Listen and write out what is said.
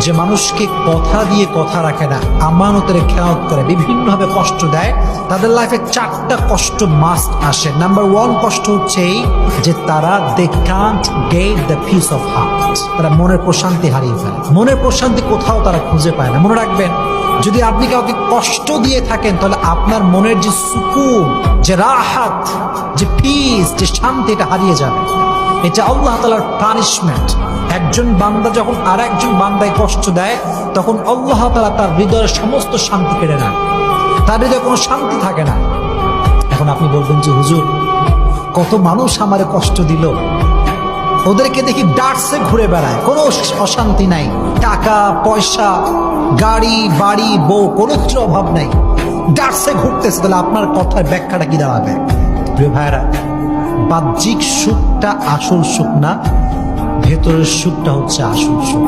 যে মানুষকে কথা দিয়ে কথা রাখে না, আমানতের খেয়াল করে, বিভিন্নভাবে কষ্ট দেয়, তাদের লাইফে 4টা কষ্ট মাস্ট আসে। নাম্বার 1 কষ্ট হচ্ছে এই যে তারা they can't get the peace of heart, তারা মনের প্রশান্তি হারিয়ে ফেলে। মনের প্রশান্তি কোথাও তারা খুঁজে পায় না। মনে রাখবেন, যদি আপনি কাউকে কষ্ট দিয়ে থাকেন তাহলে আপনার মনের যে সুকুন, যে রাহাত, যে পিস, যে শান্তি, এটা হারিয়ে যাবে। এটা আল্লাহ তাআলার পানিশমেন্ট। একজন বান্দা যখন আর একজন বান্দায় কষ্ট দেয় তখন আল্লাহ তাআলা তার হৃদয়ের সমস্ত শান্তি কেড়ে নেন, তার হৃদয়ে কোনো শান্তি থাকে না। এখন আপনি বলবেন যে হুজুর, কত মানুষ আমারে কষ্ট দিল, ওদেরকে দেখি ডার্সে ঘুরে বেড়ায়, কোনো অশান্তি নাই, টাকা পয়সা, গাড়ি বাড়ি, বউ, কোনো কিছুর অভাব নাই, ডার্সে ঘুরতেছে, তাহলে আপনার কথার ব্যাখ্যাটা কি দাঁড়াবে? প্রিয় ভাইরা, বাহ্যিক সুখটা আসল সুখ না, ভেতরের সুখটা হচ্ছে আসল সুখ।